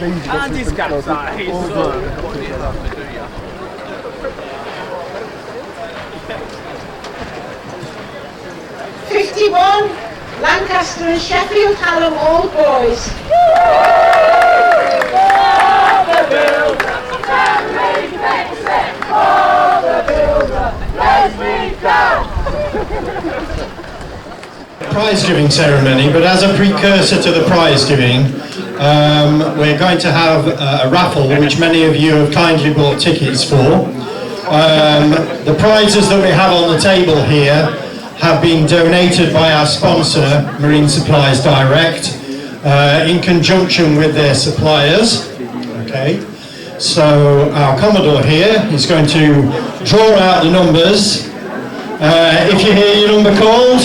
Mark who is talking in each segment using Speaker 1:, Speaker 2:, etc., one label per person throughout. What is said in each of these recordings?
Speaker 1: And his gaps are his.
Speaker 2: Lancaster and Sheffield Hallam Old Boys.
Speaker 3: Prize giving ceremony, but as a precursor to the prize giving, we're going to have a raffle which many of you have kindly bought tickets for. The prizes that we have on the table here have been donated by our sponsor, Marine Supplies Direct, in conjunction with their suppliers. Okay, so our Commodore here is going to draw out the numbers. If you hear your number called,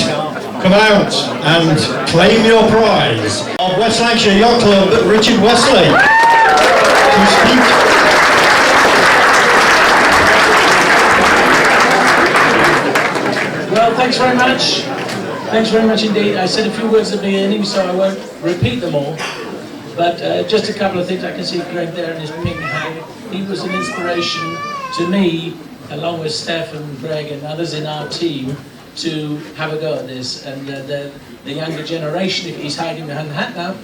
Speaker 3: come out and claim your prize. Of West Lancashire Yacht Club, Richard Wesley, to speak.
Speaker 4: Well, thanks very much. Thanks very much indeed. I said a few words at the beginning, so I won't repeat them all. But just a couple of things. I can see Greg there in his pink hat. He was an inspiration to me, along with Steph and Greg and others in our team, to have a go at this. And the younger generation, if he's hiding behind the hat now,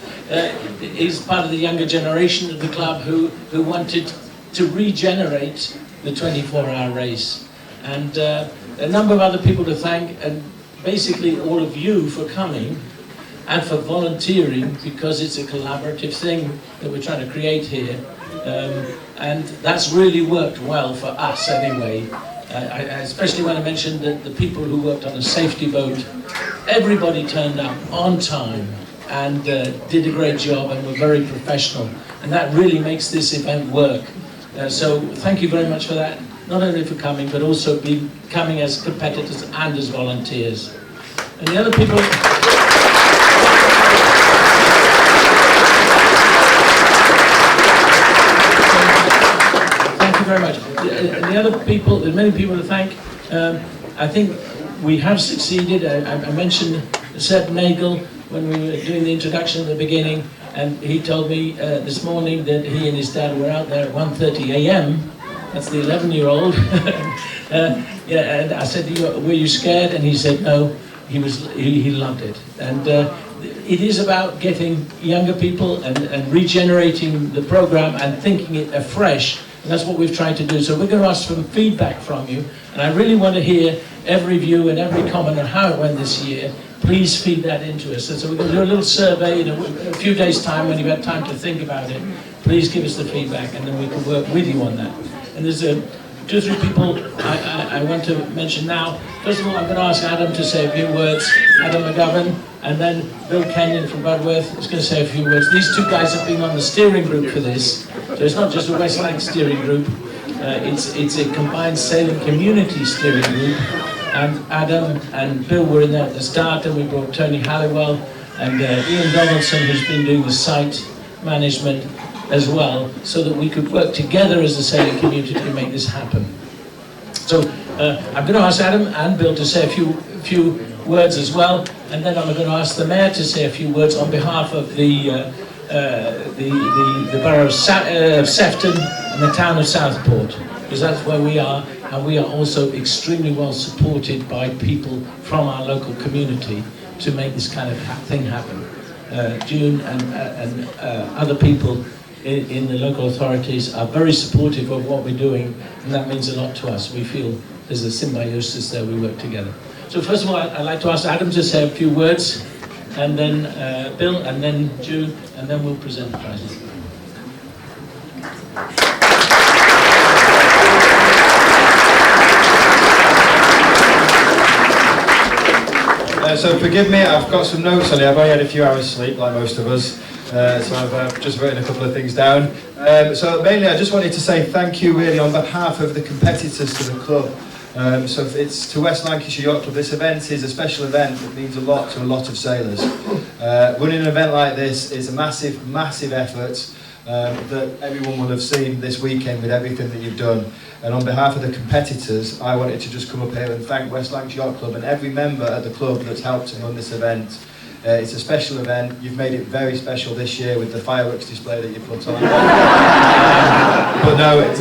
Speaker 4: he's part of the younger generation of the club who wanted to regenerate the 24-hour race. And a number of other people to thank, and basically all of you for coming and for volunteering, because it's a collaborative thing that we're trying to create here, and that's really worked well for us anyway. I especially want to mention that the people who worked on a safety boat, everybody turned up on time and did a great job and were very professional, and that really makes this event work. So thank you very much for that. Not only for coming, but also coming as competitors and as volunteers. And the other people... Thank you very much. The other people, there's many people to thank. I think we have succeeded. I mentioned Seb Nagel when we were doing the introduction at the beginning, and he told me this morning that he and his dad were out there at 1:30 a.m. That's the 11-year-old. Yeah, and I said, were you scared? And he said, no, he loved it. And it is about getting younger people and regenerating the program and thinking it afresh. And that's what we've tried to do. So we're going to ask some feedback from you. And I really want to hear every view and every comment on how it went this year. Please feed that into us. And so we're going to do a little survey in a few days' time when you've had time to think about it. Please give us the feedback, and then we can work with you on that. And there's 2 or 3 people I want to mention now. First of all, I'm going to ask Adam to say a few words. Adam McGovern, and then Bill Kenyon from Budworth is going to say a few words. These 2 guys have been on the steering group for this. So it's not just a West Lanc steering group. It's a combined sailing community steering group. And Adam and Bill were in there at the start, and we brought Tony Halliwell and Ian Donaldson, who's been doing the site management as well, so that we could work together as a sailing community to make this happen. So I'm going to ask Adam and Bill to say a few words as well, and then I'm going to ask the Mayor to say a few words on behalf of the borough of Sefton and the town of Southport, because that's where we are, and we are also extremely well supported by people from our local community to make this kind of thing happen. June and other people in the local authorities are very supportive of what we're doing, and that means a lot to us. We feel there's a symbiosis there, we work together. So first of all, I'd like to ask Adam to say a few words, and then Bill, and then June, and then we'll present the prizes.
Speaker 5: So forgive me, I've got some notes on it. I've only had a few hours sleep, like most of us. So I've just written a couple of things down. So mainly I just wanted to say thank you really on behalf of the competitors to the club. So it's to West Lancashire Yacht Club. This event is a special event that means a lot to a lot of sailors. Running an event like this is a massive, massive effort that everyone will have seen this weekend with everything that you've done. And on behalf of the competitors, I wanted to just come up here and thank West Lancashire Yacht Club and every member at the club that's helped to run this event. It's a special event. You've made it very special this year with the fireworks display that you put on. But no,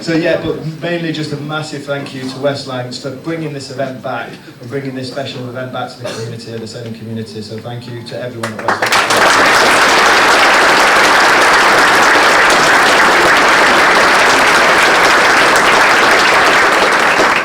Speaker 5: so yeah, but mainly just a massive thank you to West Lancs for bringing this event back and bringing this special event back to the community, the sailing community. So thank you to everyone at West Lancs.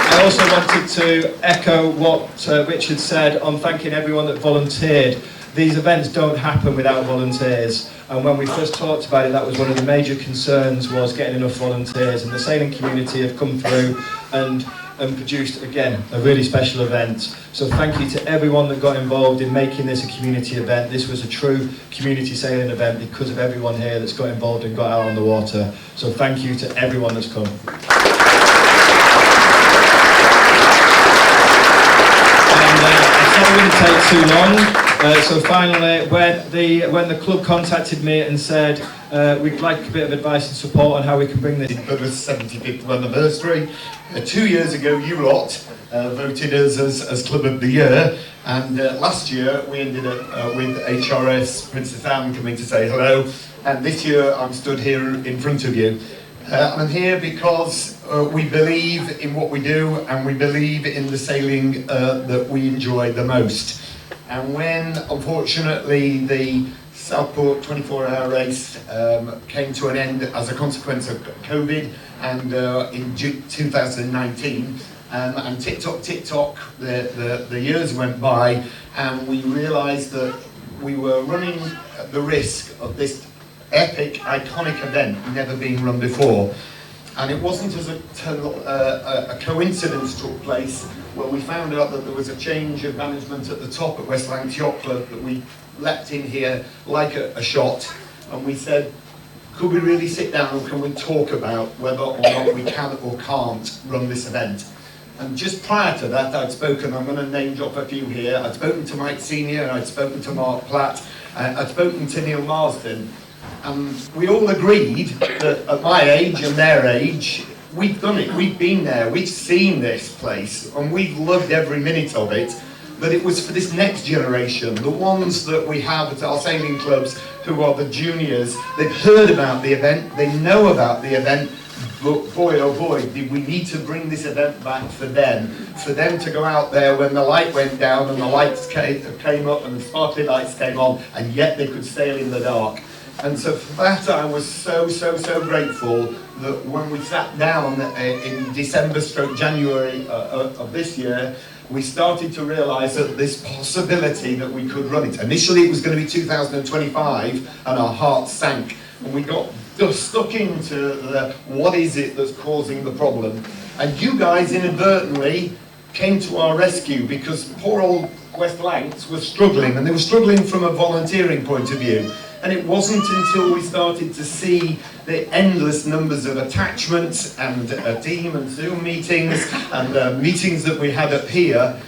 Speaker 5: I also wanted to echo what Richard said on thanking everyone that volunteered. These events don't happen without volunteers, and when we first talked about it, that was one of the major concerns, was getting enough volunteers, and the sailing community have come through and produced, again, a really special event. So thank you to everyone that got involved in making this a community event. This was a true community sailing event because of everyone here that's got involved and got out on the water. So thank you to everyone that's come. It's not going to take too long. So finally, when the club contacted me and said we'd like a bit of advice and support on how we can bring this.
Speaker 6: For the 75th anniversary, 2 years ago you lot voted us as Club of the Year, and last year we ended up with HRS Princess Anne coming to say hello, and this year I'm stood here in front of you. I'm here because we believe in what we do, and we believe in the sailing that we enjoy the most. And when, unfortunately, the Southport 24-hour race came to an end as a consequence of COVID, and in 2019, and tick-tock, the years went by, and we realised that we were running the risk of this epic, iconic event never being run before. And it wasn't as a coincidence took place where we found out that there was a change of management at the top at West Lancs Yacht Club, that we leapt in here like a shot, and we said, could we really sit down and can we talk about whether or not we can or can't run this event? And just prior to that, I'd spoken, I'm going to name drop a few here, I'd spoken to Mike Senior, I'd spoken to Mark Platt, I'd spoken to Neil Marsden. We all agreed that at my age and their age, we've done it, we've been there, we've seen this place, and we've loved every minute of it. But it was for this next generation, the ones that we have at our sailing clubs who are the juniors. They've heard about the event, they know about the event, but boy oh boy, did we need to bring this event back for them to go out there when the light went down and the lights came up and the sparkly lights came on, and yet they could sail in the dark. And so for that I was so grateful that when we sat down in December/January of this year, we started to realise that this possibility that we could run it. Initially it was going to be 2025, and our hearts sank, and we got just stuck into the what is it that's causing the problem. And you guys inadvertently came to our rescue, because poor old West Lancs was struggling, and they were struggling from a volunteering point of view. And it wasn't until we started to see the endless numbers of attachments and team and Zoom meetings and meetings that we had up here.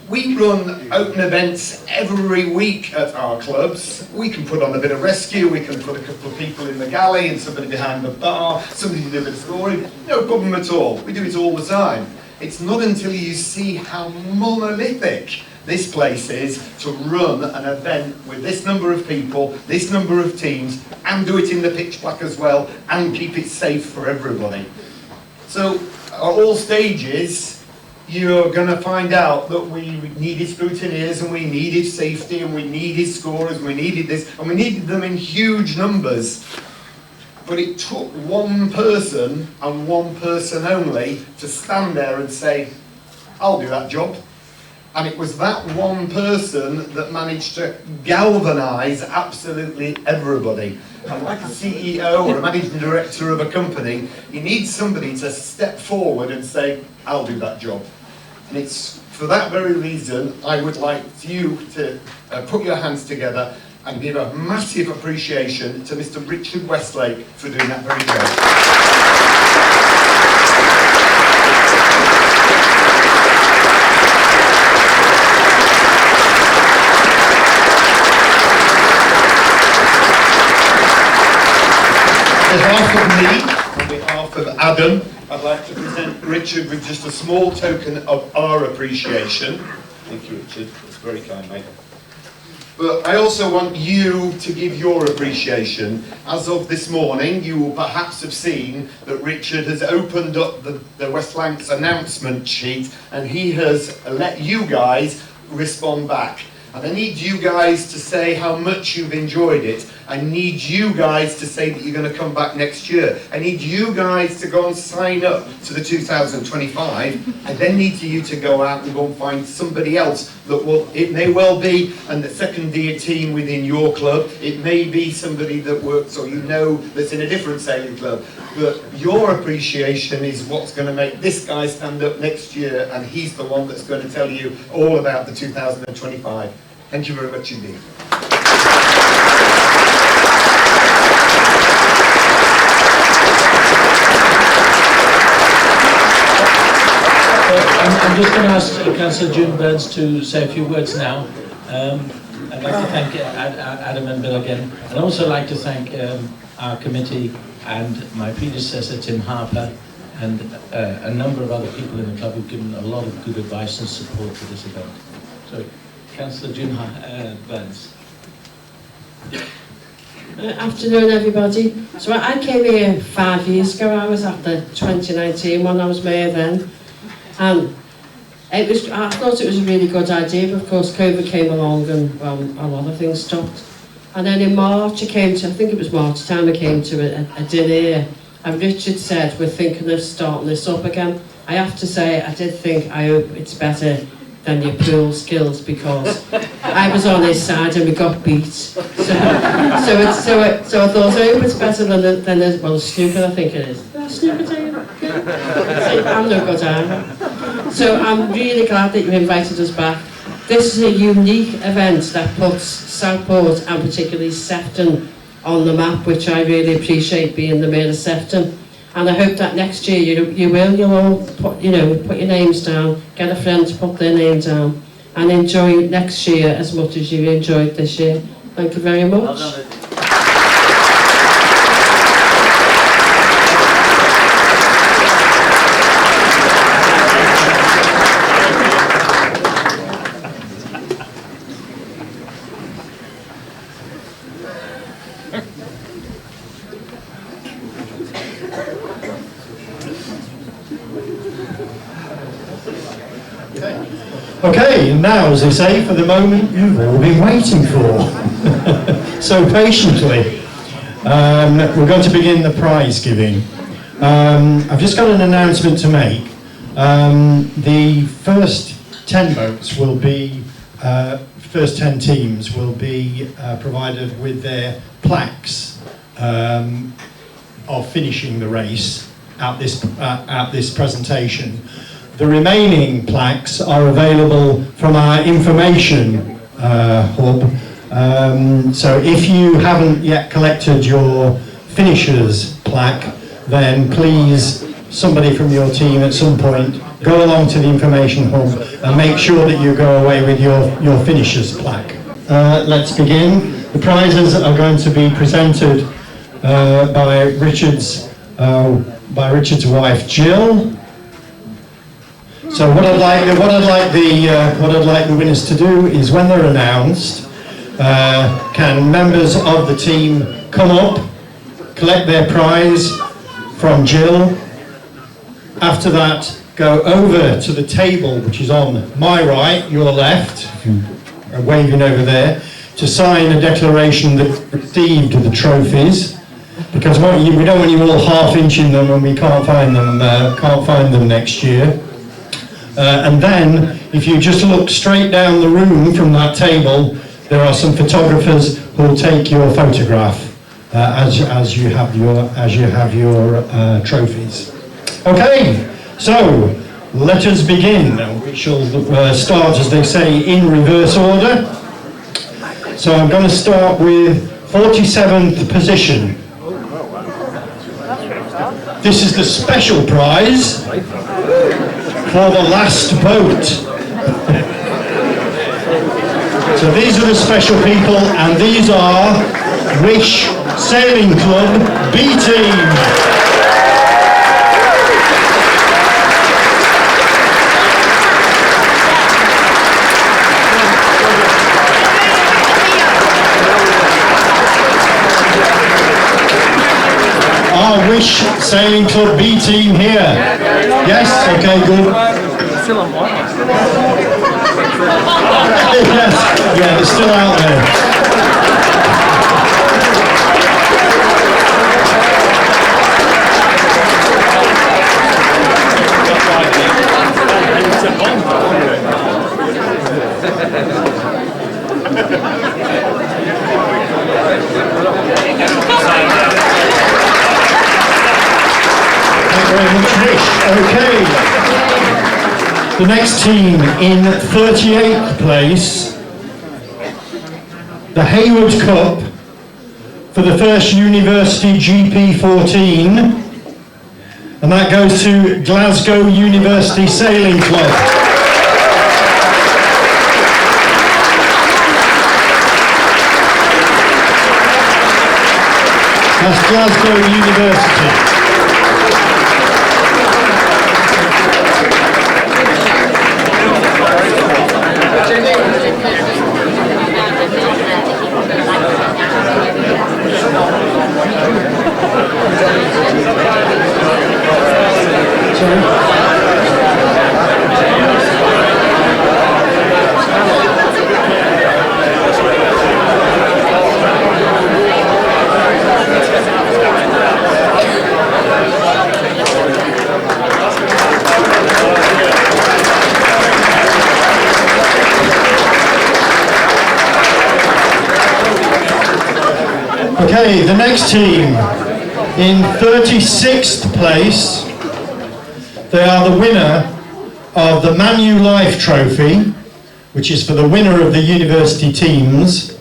Speaker 6: We run open events every week at our clubs. We can put on a bit of rescue, we can put a couple of people in the galley and somebody behind the bar, somebody to do a bit of scoring, no problem at all. We do it all the time. It's not until you see how monolithic this place is to run an event with this number of people, this number of teams, and do it in the pitch black as well, and keep it safe for everybody. So at all stages, you're going to find out that we needed scrutineers, and we needed safety, and we needed scorers, and we needed this, and we needed them in huge numbers. But it took one person, and one person only, to stand there and say, I'll do that job. And it was that one person that managed to galvanise absolutely everybody. And like a CEO or a managing director of a company, you need somebody to step forward and say, I'll do that job. And it's for that very reason I would like you to put your hands together and give a massive appreciation to Mr. Richard Westlake for doing that very job. On behalf of me, on behalf of Adam, I'd like to present Richard with just a small token of our appreciation. Thank you, Richard. That's very kind, mate. But I also want you to give your appreciation. As of this morning, you will perhaps have seen that Richard has opened up the West Lancs announcement sheet and he has let you guys respond back. And I need you guys to say how much you've enjoyed it. I need you guys to say that you're going to come back next year. I need you guys to go and sign up to the 2025. I then need you to go out and go and find somebody else that will, it may well be, and the second tier team within your club. It may be somebody that works or you know that's in a different sailing club. But your appreciation is what's going to make this guy stand up next year, and he's the one that's going to tell you all about the 2025. Thank you very much indeed.
Speaker 4: I'm just going to ask Councillor June Burns to say a few words now. I'd like to thank Adam and Bill again. I'd also like to thank our committee and my predecessor Tim Harper and a number of other people in the club who've given a lot of good advice and support to this event. So, Councillor June Burns.
Speaker 7: Afternoon, everybody. So I came here 5 years ago. I was at the 2019 one. I was mayor then, and I thought it was a really good idea. But of course, COVID came along, and well, a lot of things stopped. And then in March, I think it was March time, I came to a dinner, and Richard said, "We're thinking of starting this up again." I have to say, I did think, I hope it's better than your pool skills, because I was on his side and we got beat. So I thought, I hope it's better than well, snooker, I think it is. Snooker team? I'm no good either. So I'm really glad that you invited us back. This is a unique event that puts Southport and particularly Sefton on the map, which I really appreciate, being the mayor of Sefton. And I hope that next year you'll all put your names down, get a friend to put their name down, and enjoy next year as much as you enjoyed this year. Thank you very much.
Speaker 4: Well done.
Speaker 3: Okay, and now, as they say, for the moment you've all been waiting for, so patiently, we're going to begin the prize giving. I've just got an announcement to make. The first 10 boats will be, first 10 teams will be provided with their plaques of finishing the race at this presentation. The remaining plaques are available from our information hub. So if you haven't yet collected your finisher's plaque, then please, somebody from your team at some point, go along to the information hub and make sure that you go away with your finisher's plaque. Let's begin. The prizes are going to be presented by Richard's wife Jill. So what I'd like the winners to do is, when they're announced, can members of the team come up, collect their prize from Jill. After that, go over to the table, which is on my right, your left, waving over there, to sign a declaration that received the trophies, because we don't want you all half-inching them and we can't find them next year. And then, if you just look straight down the room from that table, there are some photographers who will take your photograph as you have your trophies. Okay, so let us begin. We shall start, as they say, in reverse order. So I'm going to start with 47th position. This is the special prize for the last boat. So these are the special people, and these are Wish Sailing Club B Team. Sailing Club B team here? Yes? Okay, good.
Speaker 1: Still on one.
Speaker 3: Yes, yeah, they're still out there. Thank you very much, Nish. Okay. The next team in 38th place, the Hayward Cup for the first University GP14, and that goes to Glasgow University Sailing Club. That's Glasgow University. Okay, the next team in 36th place, they are the winner of the Manulife Trophy, which is for the winner of the university teams,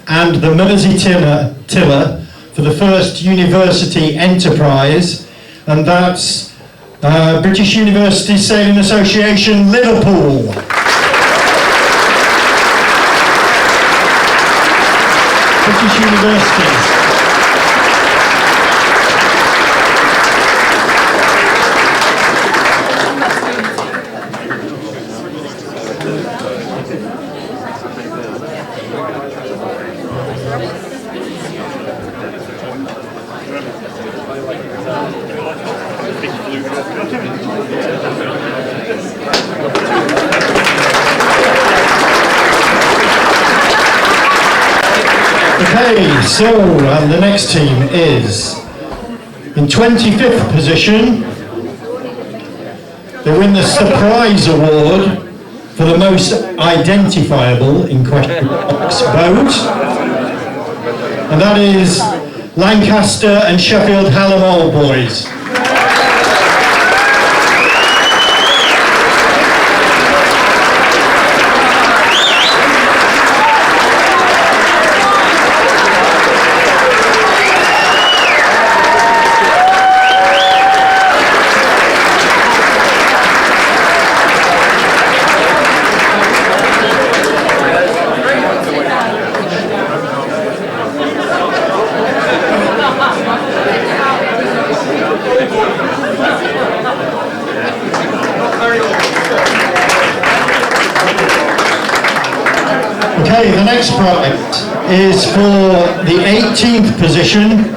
Speaker 3: and the Merseyside Tiller for the first university enterprise, and that's British University Sailing Association, Liverpool. British University. Okay, so the next team is in 25th position. They win the Surprise Award for the most identifiable in question box boat, and that is Lancaster and Sheffield Hallam Old Boys. Okay, the next prize is for the 18th position,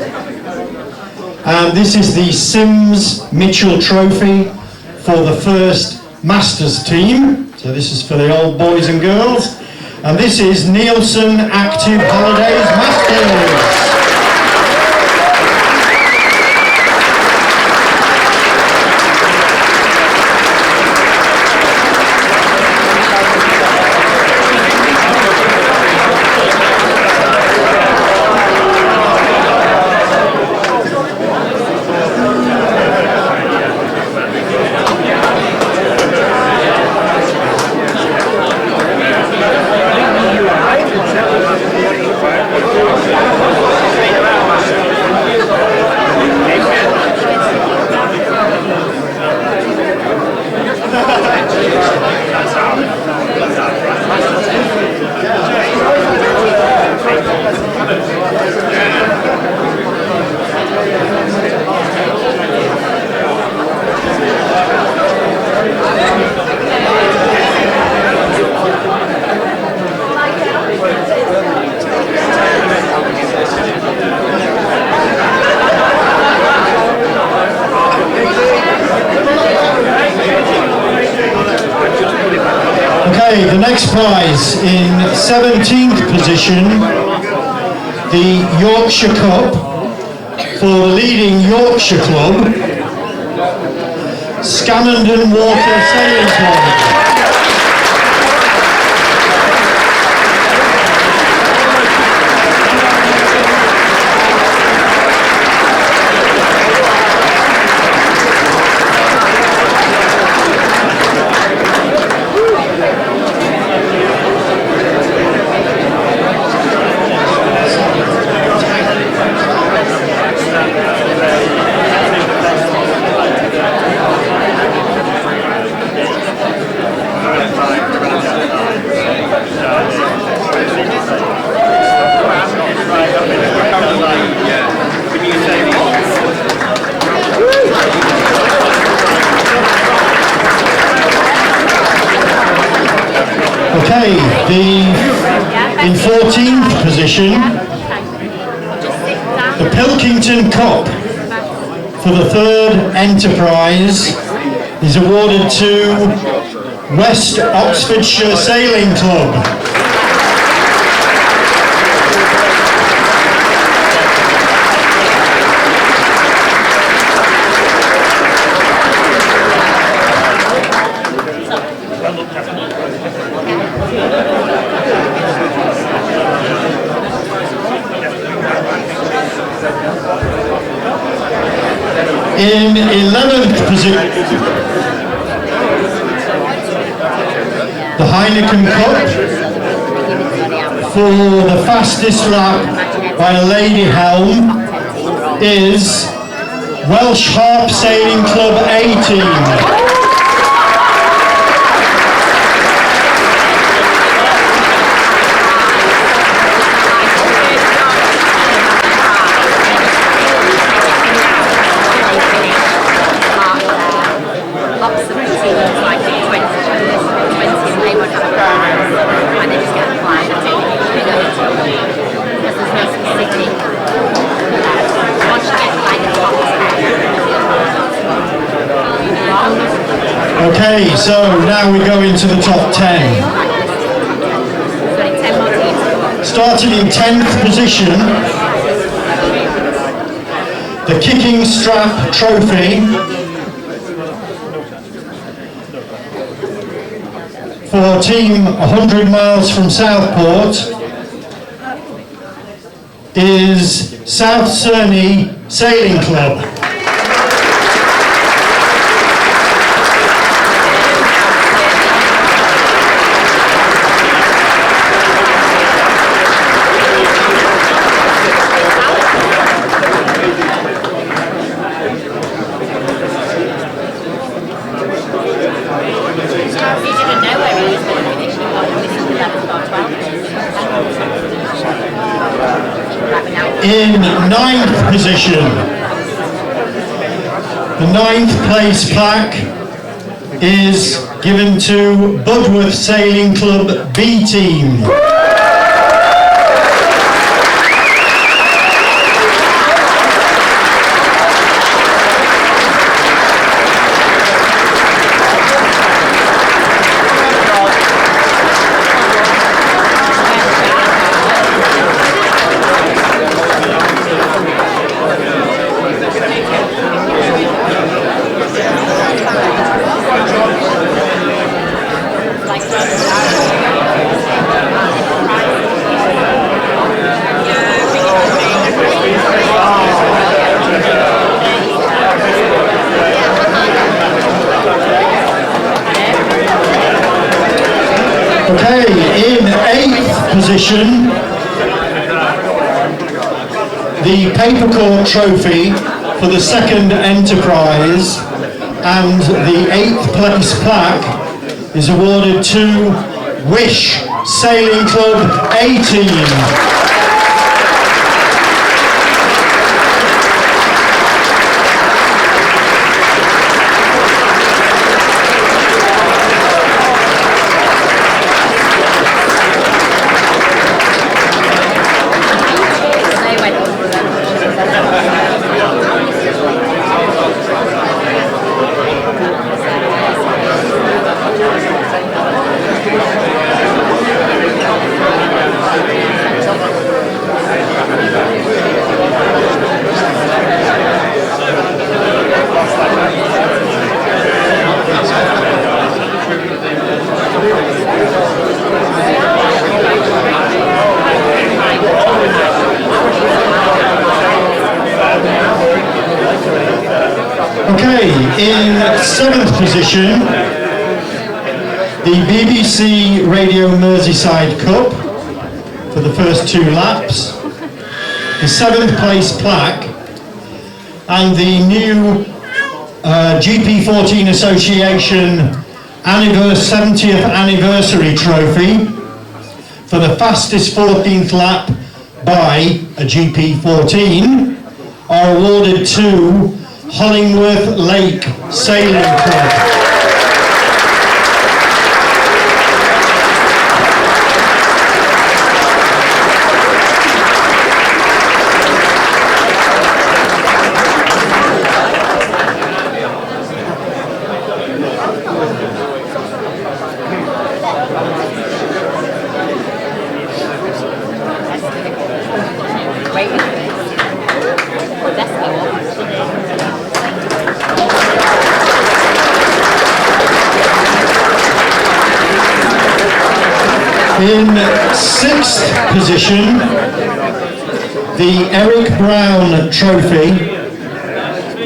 Speaker 3: and this is the Sims Mitchell Trophy for the first Masters team. So this is for the old boys and girls, and this is Nielsen Active Holidays Masters. Okay, the next prize in 17th position, the Yorkshire Cup for the leading Yorkshire club, Scamandon Water Sailing Club. Okay, in 14th position, the Pilkington Cup for the 3rd enterprise is awarded to West Oxfordshire Sailing Club. In 11th position, the Heineken Cup for the fastest lap by a lady helm is Welsh Harp Sailing Club 18. Okay, so now we go into the top 10. Starting in 10th position, the Kicking Strap Trophy for team 100 miles from Southport is South Cerney Sailing Club. In 9th position, the 9th place plaque is given to Budworth Sailing Club B Team. Okay, in 8th position, the Papercourt Trophy for the 2nd enterprise and the 8th place plaque is awarded to Wish Sailing Club 18. position, the BBC Radio Merseyside Cup for the first 2 laps, the 7th place plaque, and the new GP14 Association 70th Anniversary Trophy for the fastest 14th lap by a GP14 are awarded to Hollingworth Lake Sailing Club. In 6th position, the Eric Brown Trophy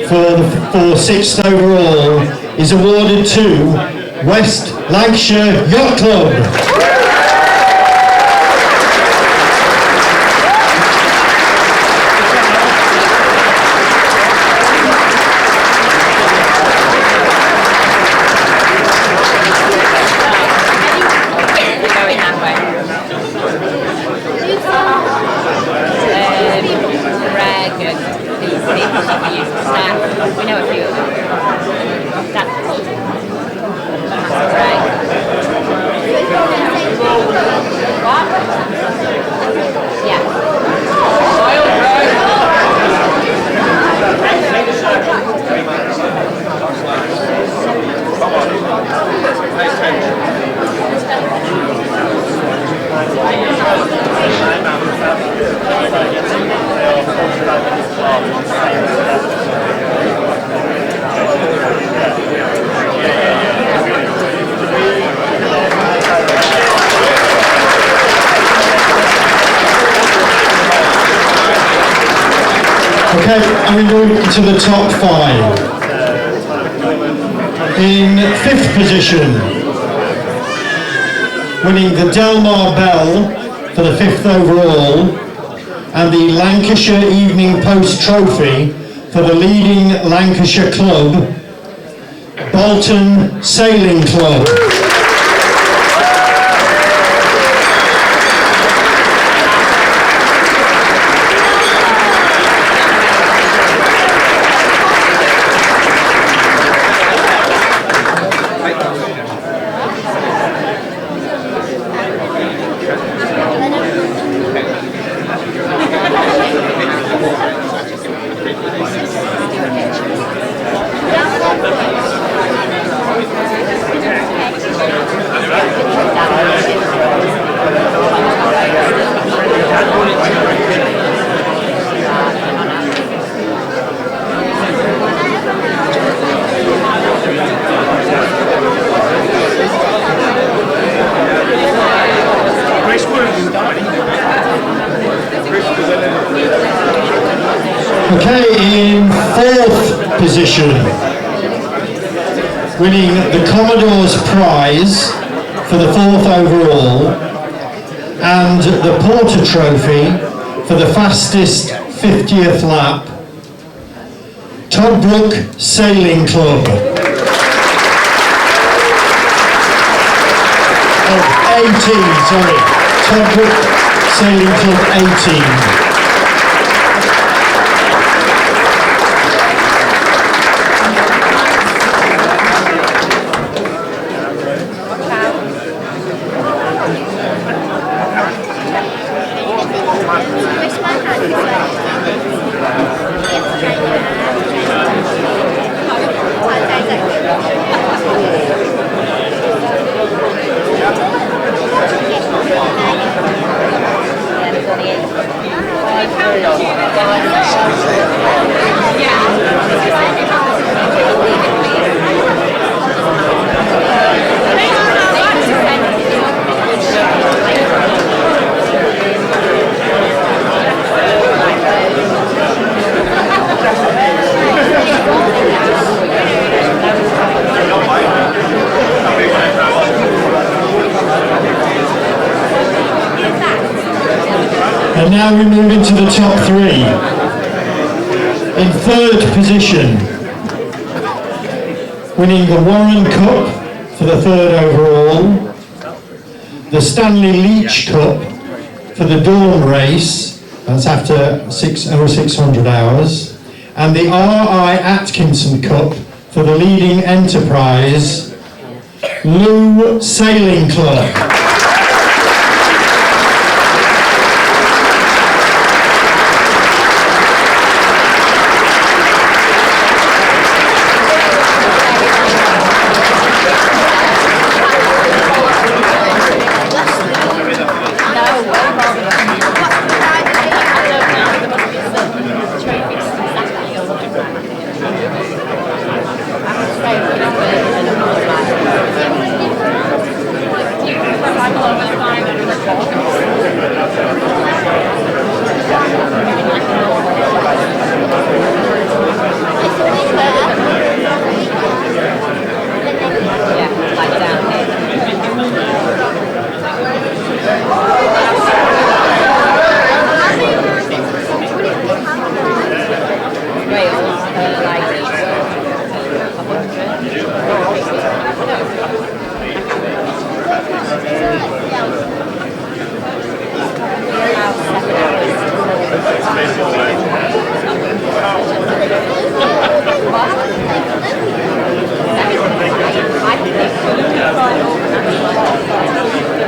Speaker 3: for 6th overall is awarded to West Lancashire Yacht Club.
Speaker 8: We know a few of them. That's cool. Right.
Speaker 3: Okay, and we move to the top 5. In 5th position, winning the Delmar Bell for the 5th overall, and the Lancashire Evening Post Trophy for the leading Lancashire club, Bolton Sailing Club. Okay, in 4th position, winning the Commodore's Prize for the 4th overall and the Porter Trophy for the fastest 50th lap, Toddbrook Sailing Club. 18, sorry, Toddbrook Sailing Club 18. now we move into the top three. In third position, winning the Warren Cup for the third overall, the Stanley Leach Cup for the Dawn Race, that's after over 600 hours, and the R.I. Atkinson Cup for the leading enterprise, Lou Sailing Club.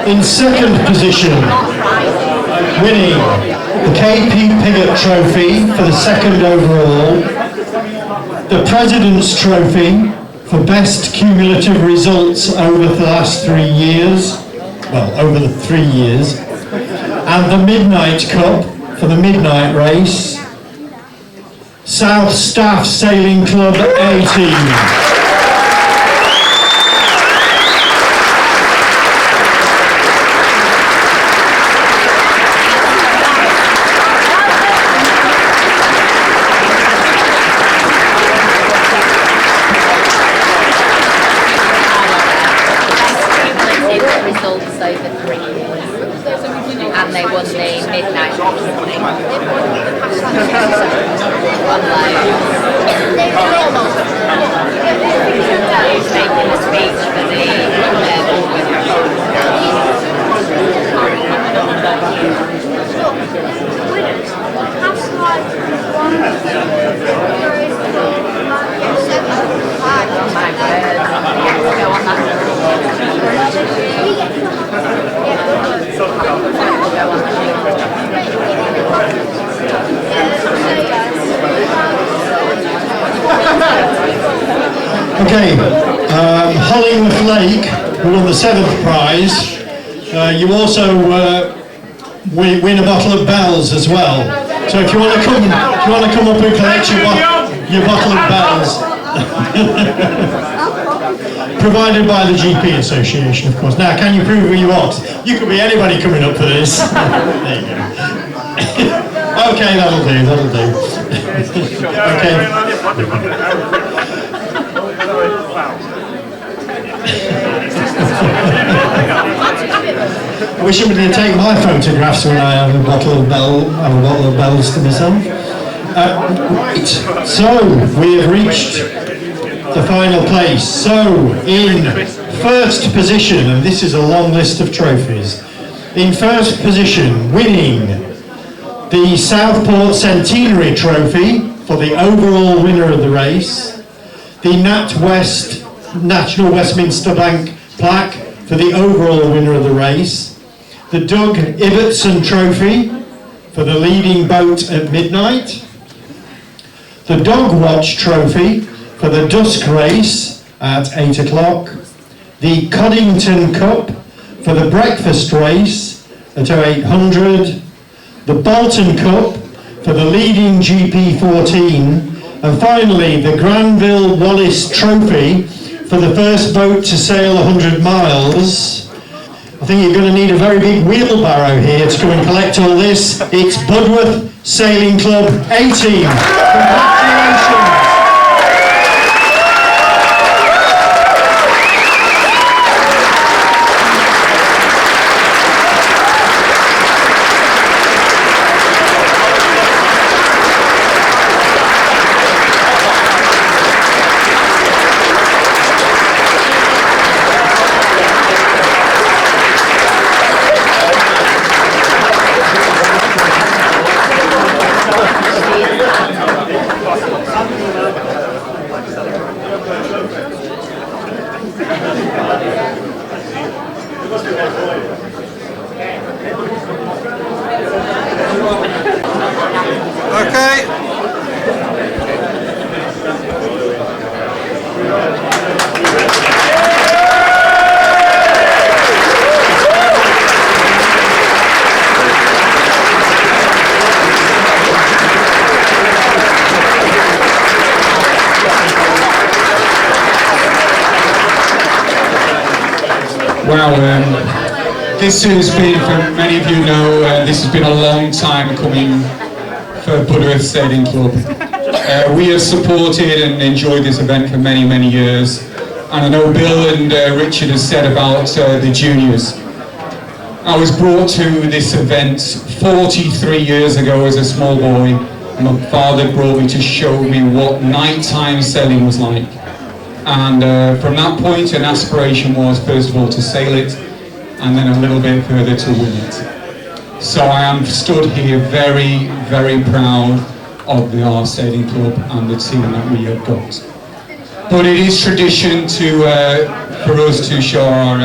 Speaker 3: In second position, winning the KP Pigott Trophy for the second overall, the President's Trophy for best cumulative results over the last 3 years, well, over the 3 years, and the Midnight Cup for the Midnight Race, South Staff Sailing Club A Team.
Speaker 8: And they won the midnight He's making a speech for
Speaker 3: Okay, Hollingworth Lake, who won the 7th prize. You also win a bottle of bells as well. So if you want to come up and collect your bottle of bells, provided by the GP Association, of course. Now, can you prove who you are? You could be anybody coming up for this. There you go. Okay, that'll do. Okay. I wish somebody would take my photographs when I have a bottle of bells to myself. Right, so we have reached the final place. So in first position, and this is a long list of trophies, in first position, winning the Southport Centenary Trophy for the overall winner of the race, the NatWest National Westminster Bank plaque for the overall winner of the race, the Doug Ibbotson Trophy for the leading boat at midnight, the Dog Watch Trophy for the dusk race at 8 o'clock, the Coddington Cup for the breakfast race at 0800, the Bolton Cup for the leading GP14, and finally the Granville Wallace Trophy for the first boat to sail 100 miles. I think you're going to need a very big wheelbarrow here to come and collect all this. It's Budworth Sailing Club A Team. Congratulations.
Speaker 9: Okay.
Speaker 10: Wow, this has been, for many of you know, this has been a long time coming for Butterworth Sailing Club. We have supported and enjoyed this event for many, many years. And I know Bill and Richard have said about the juniors. I was brought to this event 43 years ago as a small boy. My father brought me to show me what nighttime sailing was like. And from that point, an aspiration was, first of all, to sail it, and then a little bit further to win it. So I am stood here very, very proud of our sailing club and the team that we have got. But it is tradition for us to show our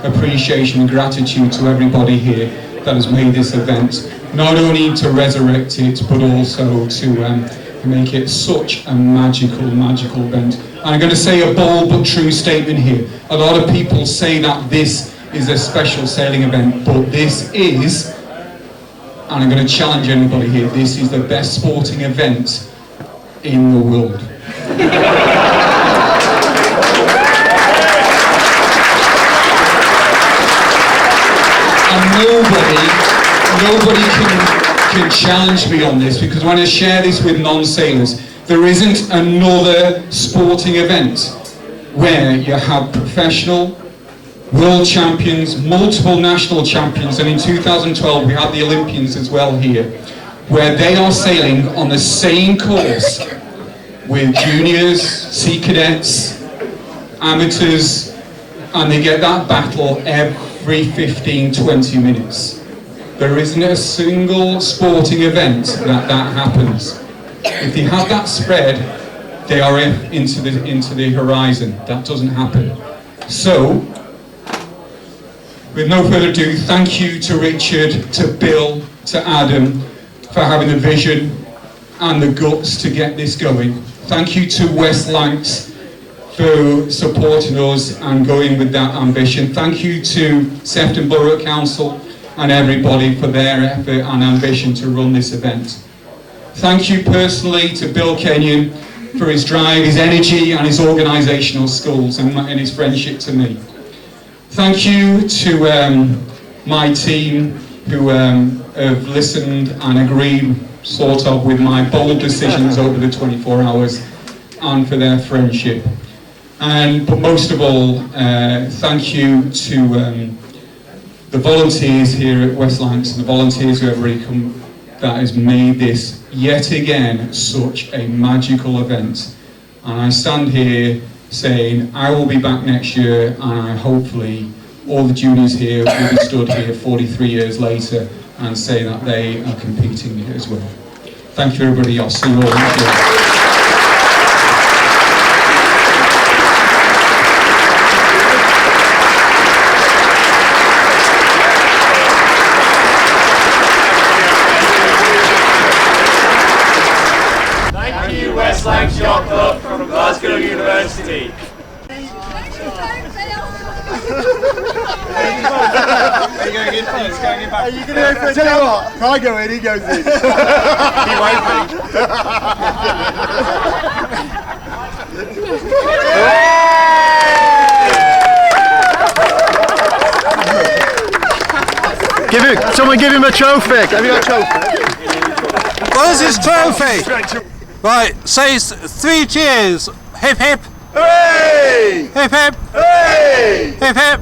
Speaker 10: appreciation and gratitude to everybody here that has made this event, not only to resurrect it, but also to make it such a magical, magical event. And I'm going to say a bold but true statement here. A lot of people say that this is a special sailing event, but this is, and I'm going to challenge anybody here, this is the best sporting event in the world. And nobody can challenge me on this, because when I share this with non-sailors, there isn't another sporting event where you have professional, world champions, multiple national champions, and in 2012 we had the Olympians as well here, where they are sailing on the same course with juniors, sea cadets, amateurs, and they get that battle every 15-20 minutes. There isn't a single sporting event that happens. If they have that spread, they are into the horizon. That doesn't happen. So, with no further ado, thank you to Richard, to Bill, to Adam for having the vision and the guts to get this going. Thank you to West Lancs for supporting us and going with that ambition. Thank you to Sefton Borough Council and everybody for their effort and ambition to run this event. Thank you personally to Bill Kenyon for his drive, his energy and his organisational skills and his friendship to me. Thank you to my team who have listened and agreed sort of with my bold decisions over the 24 hours and for their friendship. But most of all, thank you to the volunteers here at West Lancs and the volunteers who have already come that has made this yet again such a magical event. And I stand here saying I will be back next year, and hopefully all the juniors here will be stood here 43 years later and say that they are competing as well. Thank you everybody, I'll see you all next year.
Speaker 1: West Lancashire Yacht Club from Glasgow University.
Speaker 11: Are you going in? He's going in back. Are you going to go for a tell you what, if I go in, he goes in. He won't be.
Speaker 12: Someone give him a trophy. Have you got a trophy?
Speaker 9: Where's his trophy? Right, say 3 cheers. Hip hip.
Speaker 11: Hooray!
Speaker 9: Hip hip.
Speaker 11: Hooray!
Speaker 9: Hip hip.